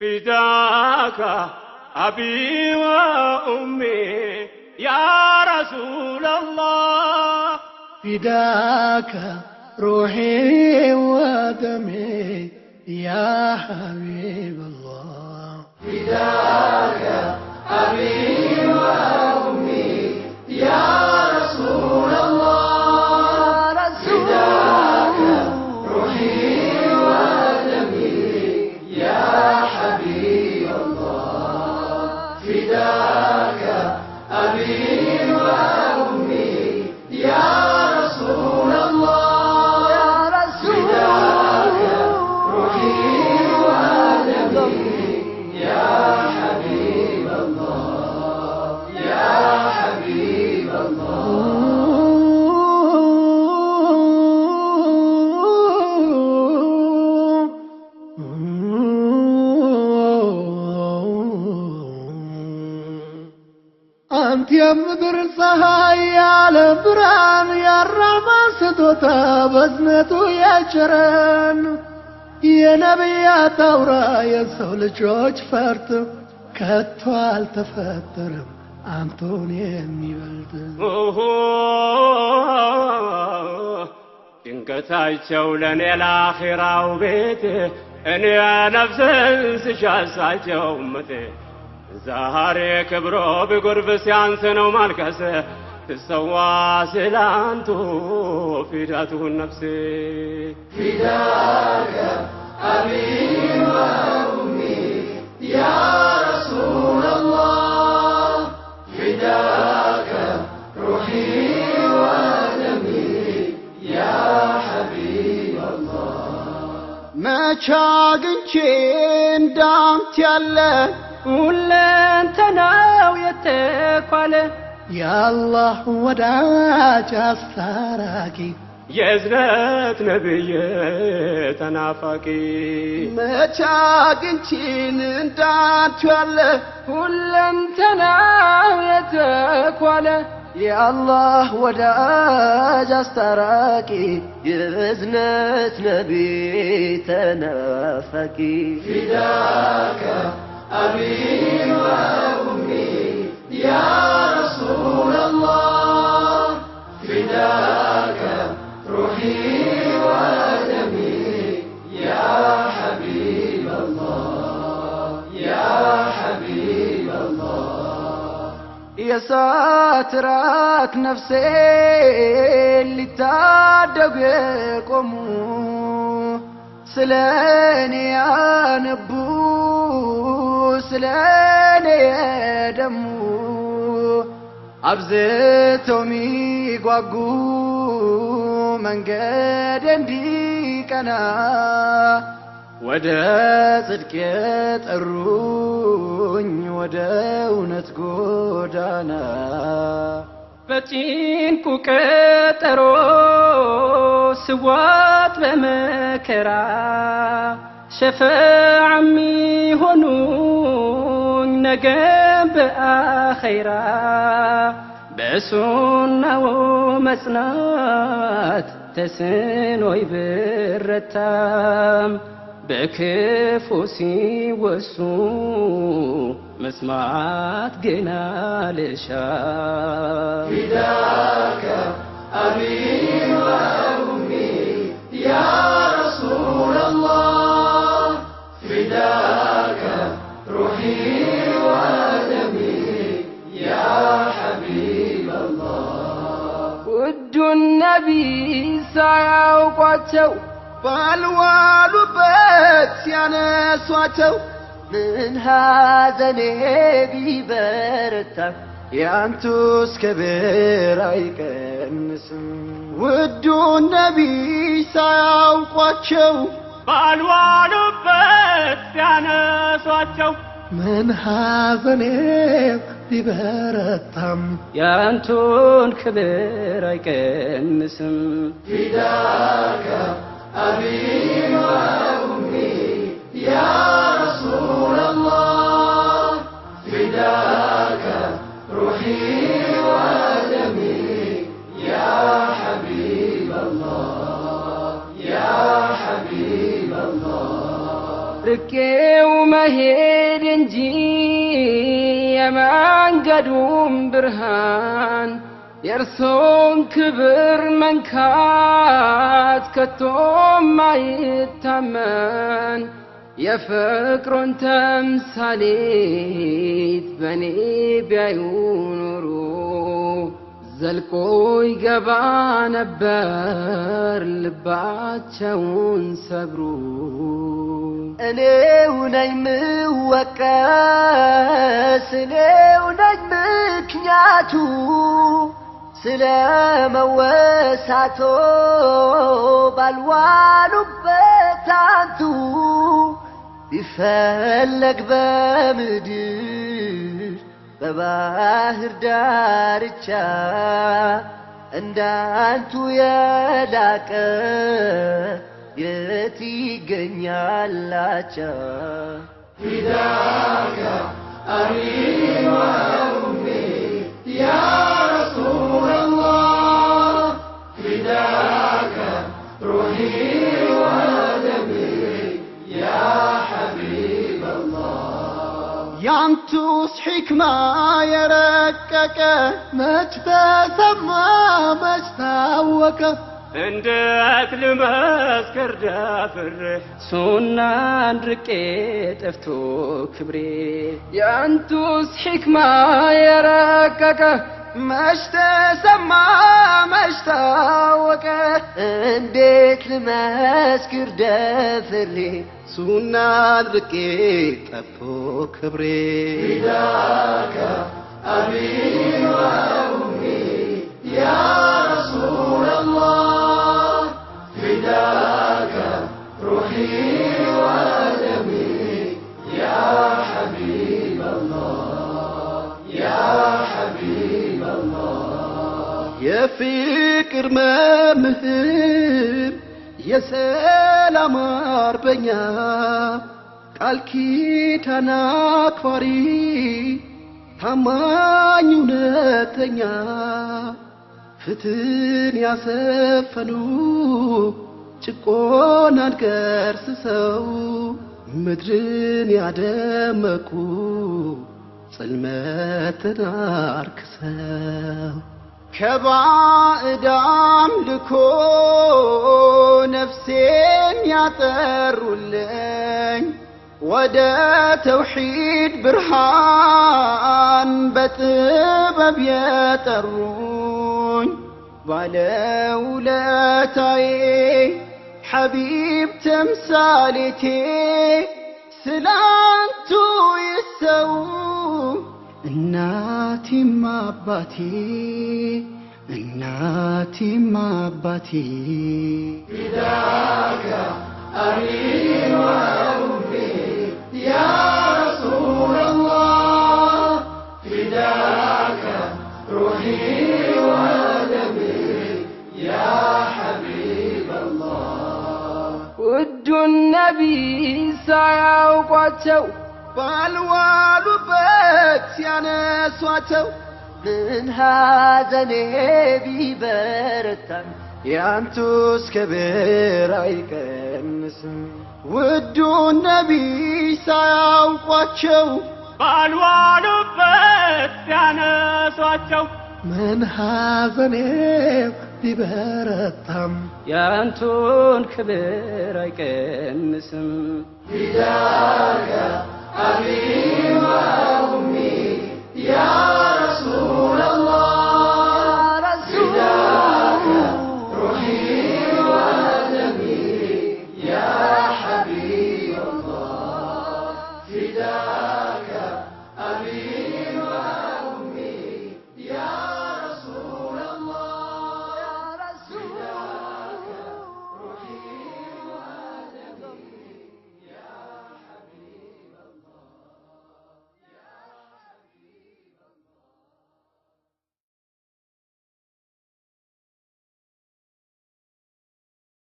فداك أبي وأمي يا رسول الله فداك روحي ودمي يا حبيب الله فداك أبي وأمي يا رسول الله فداك روحي ودمي يا حبيب الله فداك أبي وأمي يا رسول الله فداك روحي ودمي يا حبيب الله يا حبيب أنت يا مدر الصهاي يا البران يا الرحمن ستوتا بزنتو يا جران يا نبيات أورا يا سول جوج فرت كتوال تفترم أنتوني የሚበልጥ ጭንቀታቸው ለኔ ለአኺራው ቤት እኔ ነፍስን ስሻሳቸው እመቴ ዛሬ ክብሮ ቢጎርፍ ሲያንስ ነው ማልቀስ ትሰዋ ስላንቱ ፊዳቱን ነፍሴ فداك أبي وأمي يا رسول الله فداك روحي ودمي يا حبيب الله መቻግንቼ እንዳንተ ያለ ሁለንተናው የተኳለ የአላህ ወዳጅ አስታራቂ የእዝነት ነብይ ተናፋቂ መቻግንቼን እንዳንተ ያለ ሁለንተናው የተኳለ የአላህ ወዳጅ አስታራቂ የእዝነት ነቢይ ተናፋቂ فداك أبي وأمي يا رسول الله فداك روحي ودمي يا حبيب الله يا حبيب الله የእሳት ራት ነፍሴ ሊታደጉ የቆሙ ስለኔ ያነቡ ስለኔ የደሙ አብዝተው ሚጓጉ መንገድ እንዲቀና ወደ ጽድቅ የጠሩኝ ወደ እውነት ጎዳና በጭንቁ ቀጠሮ ስዋት በመከራ ሸፈዓ ሚሆኑኝ ነገም በአኺራ በሱናው መጽናት ተስኖይ ብረታም በክፉ ሲወሱ መስማት ግን አልሻም فداك أبي وأمي يا رسول الله فداك روحي ودمي يا حبيب الله ውዱ ነቢይ ሳያውቋቸው ባልዋሉበት ሲያነሷቸው ምን ሐዘኔ ቢበረታ ያንቱስ ክብር አይቀንስም ውዱ ነቢይ ሳያውቋቸው ባልዋሉበት ሲያነሷቸው ምን ሐዘኔ ቢበረታም ያንቱን ክብር አይቀንስም فداك أبي وأمي يا رسول الله فداك روحي ودمي يا حبيب الله يا حبيب الله ርቄው መሄድ እንጂ የመንገዱም ብርሃን የእርሶን ክብር መንካት ከቶም አይታመን የፍቅሩን ተምሳሌት በኔ ቢያዩ ኖሮ ዘልቆ ይገባ ነበር ልባቸውን ሰብሩ እኔው ነኝ ምወቀስ እኔው ነኝ ምክንያቱ ስለ መወሳቶ ባልዋሉበት አንቱ ቢፈለግ በምድር በባህር ዳርቻ እንዳንቱ የላቀ የት ይገኛላቻ ፊዳከ አቢ ወኡሚ ያ ረሱለላህ ፊዳከ ሩሒ ወደሚ ያ ሐቢበላህ ያንቱስ ሕክማ የረቀቀ መች ተሰማ መች ታወቀ እንዴት ልመስክር ደፍሬ ሱናን ርቄ ጠፍቶ ክብሬ ያንቱስ ሕክማ የረቀቀ መች ተሰማ መች ታወቀ እንዴት ልመስክር ደፍሬ ሱናን ርቄ ጠፍቶ ክብሬ ፊዳከ አቢ ወኡሚ ያ ረሱለላህ ፊዳከ ሩሒ ወደሚ ያ ሐቢበላህ ያ ሐቢበላህ የፍቅር መምህር የሰላም አርበኛ ቃል ኪዳን አክባሪ ታማኝ እውነተኛ ፍትህን ያሰፈኑ ጭቆናን ገርስሰው ምድርን ያደመቁ ጽልመትን አርክሰው ከባዕድ አምልኮ ነፍሴን ያጠሩልኝ ወደ ተውሒድ ብርሃን በጥበብ የጠሩኝ ባለውለታዬ ሐቢብ ተምሳሌቴ ስላንቱ ይሰው እናቴም አባቴ እናቴም አባቴ ፊዳከ አቢ ወኡሚ ያ ረሱለላህ ፊዳከ ሩሒ ወደሚ ያ ሐቢበላህ ውዱን ነቢይ ሳያውቋቸው ባልዋሉበት ሲያነሷቸው ምን ሐዘኔ ቢበረታም ያንቱስ ክብር አይቀንስም ውዱን ነቢይ ሳያውቋቸው ባልዋሉበት ሲያነሷቸው ምን ሐዘኔ ቢበረታም ያንቱን ክብር አይቀንስም ፊዳከ